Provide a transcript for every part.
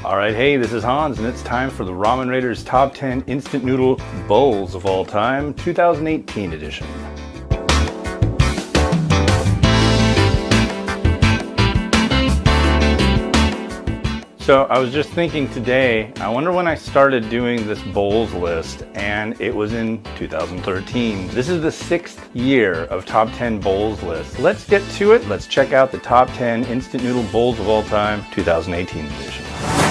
All right, hey, this is Hans, and it's time for the Ramen Raiders Top 10 Instant Noodle Bowls of All Time, 2018 edition. So I was just thinking today, I wonder when I started doing this bowls list, and it was in 2013. This is the 6th year of top 10 bowls list. Let's get to it. Let's check out the top 10 instant noodle bowls of all time, 2018 edition.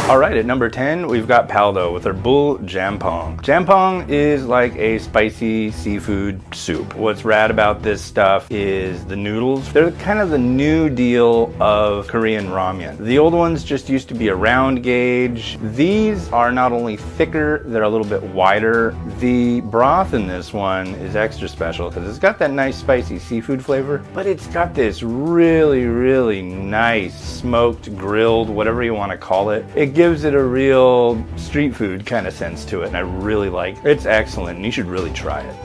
All right, at number 10, we've got Paldo with their bull jampong. Jampong is like a spicy seafood soup. What's rad about this stuff is the noodles. They're kind of the new deal of Korean ramen. The old ones just used to be a round gauge. These are not only thicker, they're a little bit wider. The broth in this one is extra special because it's got that nice spicy seafood flavor, but it's got this really, really nice smoked, grilled, whatever you want to call it. It gives it a real street food kind of sense to it, and I really like it. It's excellent, and you should really try it.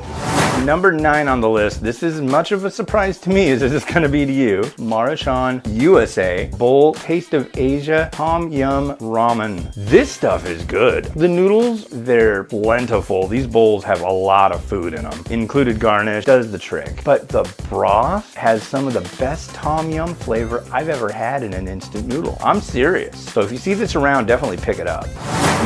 Number 9 on the list, this is as much of a surprise to me as it is going to be to you. Maruchan USA Bowl Taste of Asia Tom Yum Ramen. This stuff is good. The noodles, they're plentiful. These bowls have a lot of food in them. Included garnish does the trick. But the broth has some of the best Tom Yum flavor I've ever had in an instant noodle. I'm serious. So if you see this around, definitely pick it up.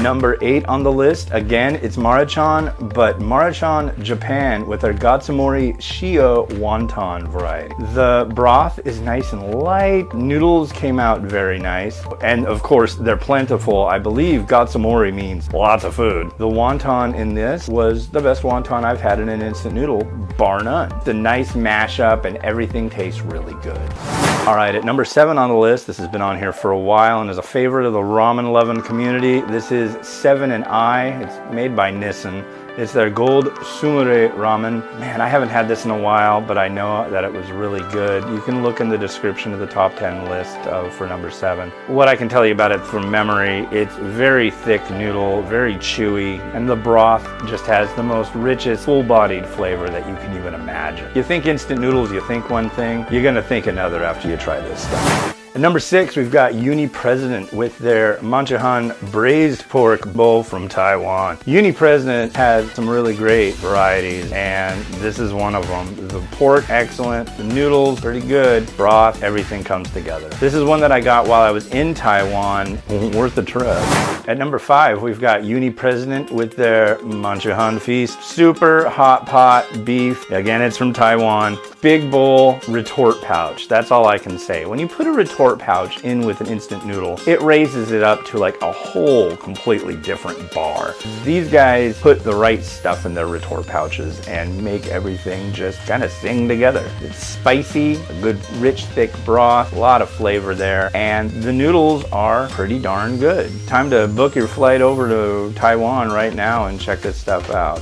Number 8 on the list, again, it's Maruchan, but Maruchan Japan with their Gatsumori Shio Wonton variety. The broth is nice and light. Noodles came out very nice. And of course, they're plentiful. I believe Gatsumori means lots of food. The wonton in this was the best wonton I've had in an instant noodle, bar none. It's a nice mashup and everything tastes really good. All right, at number 7 on the list, this has been on here for a while and is a favorite of the ramen loving community. This is 7 and I. It's made by Nissen. It's their gold sumire ramen. Man, I haven't had this in a while, but I know that it was really good. You can look in the description of the top 10 list for number 7. What I can tell you about it from memory, it's very thick noodle, very chewy, and the broth just has the most richest, full-bodied flavor that you can even imagine. You think instant noodles, you think one thing, you're gonna think another after you try this stuff. At number 6, we've got Uni President with their Manchahan braised pork bowl from Taiwan. Uni President has some really great varieties, and this is one of them. The pork, excellent. The noodles, pretty good. Broth, everything comes together. This is one that I got while I was in Taiwan. Worth the trip. At number 5, we've got Uni President with their Manchahan Feast. Super hot pot beef. Again, it's from Taiwan. Big bowl, retort pouch. That's all I can say. When you put a retort pouch in with an instant noodle, it raises it up to like a whole completely different bar. These guys put the right stuff in their retort pouches and make everything just kind of sing together. It's spicy, a good rich thick broth, a lot of flavor there, and the noodles are pretty darn good. Time to book your flight over to Taiwan right now and check this stuff out.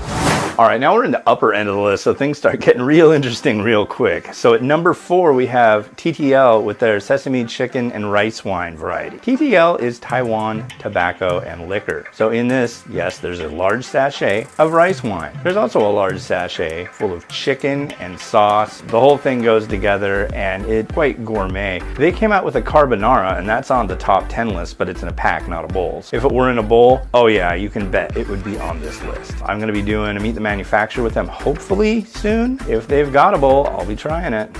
All right, now we're in the upper end of the list, so things start getting real interesting real quick. So at number 4, we have TTL with their sesame chicken and rice wine variety. TTL is Taiwan tobacco and liquor. So in this, yes, there's a large sachet of rice wine. There's also a large sachet full of chicken and sauce. The whole thing goes together and it's quite gourmet. They came out with a carbonara, and that's on the top 10 list, but it's in a pack, not a bowl. If it were in a bowl, oh yeah, you can bet it would be on this list. I'm gonna be doing a Meet the Manufacturer with them hopefully soon. If they've got a bowl, I'll be trying it.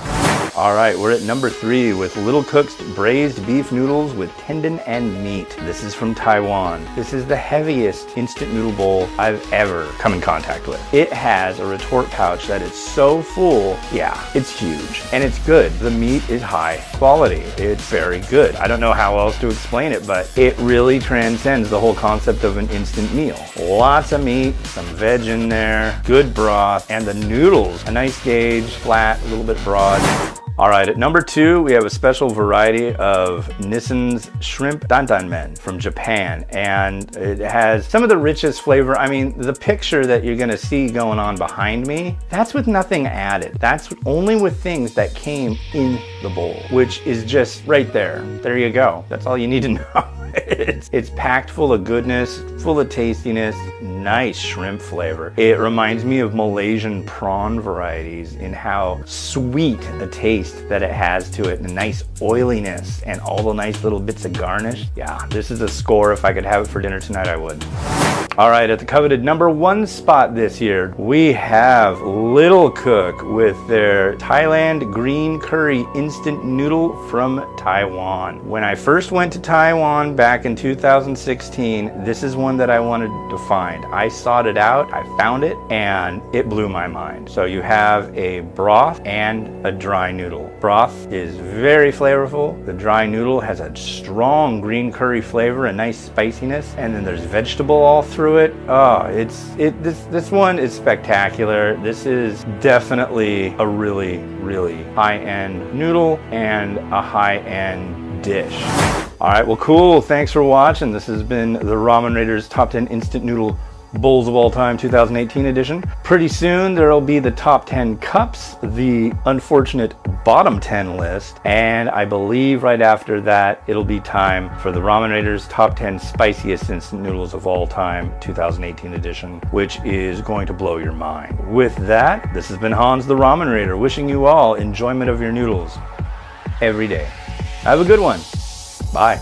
All right, we're at number 3 with Little Cook's braised beef noodles with tendon and meat. This is from Taiwan. This is the heaviest instant noodle bowl I've ever come in contact with. It has a retort pouch that is so full, yeah, it's huge. And it's good. The meat is high quality. It's very good. I don't know how else to explain it, but it really transcends the whole concept of an instant meal. Lots of meat, some veg in there, good broth, and the noodles, a nice gauge, flat, a little bit broad. All right, at number 2, we have a special variety of Nissen's shrimp dantanmen from Japan, and it has some of the richest flavor. I mean, the picture that you're gonna see going on behind me, that's with nothing added. That's only with things that came in the bowl, which is just right there. There you go. That's all you need to know. It's packed full of goodness, full of tastiness, nice shrimp flavor. It reminds me of Malaysian prawn varieties in how sweet a taste that it has to it, and a nice oiliness and all the nice little bits of garnish. Yeah, this is a score. If I could have it for dinner tonight, I would. All right, at the coveted #1 spot this year, we have Little Cook with their Thailand green curry instant noodle from Taiwan. When I first went to Taiwan back in 2016, this is one that I wanted to find. I sought it out, I found it, and it blew my mind. So you have a broth and a dry noodle. Broth is very flavorful. The dry noodle has a strong green curry flavor, a nice spiciness, and then there's vegetable all through it. Oh, this one is spectacular. This is definitely a really high-end noodle and a high-end dish. All right, well, cool. Thanks for watching. This has been the Ramen Raiders Top 10 Instant Noodle Bowls of All Time 2018 edition. Pretty soon there'll be the top 10 cups, the unfortunate bottom 10 list, and I believe right after that it'll be time for the Ramen Raiders Top 10 Spiciest Instant Noodles of All Time 2018 edition, which is going to blow your mind. With that, this has been Hans the Ramen Raider, wishing you all enjoyment of your noodles every day. Have a good one. Bye.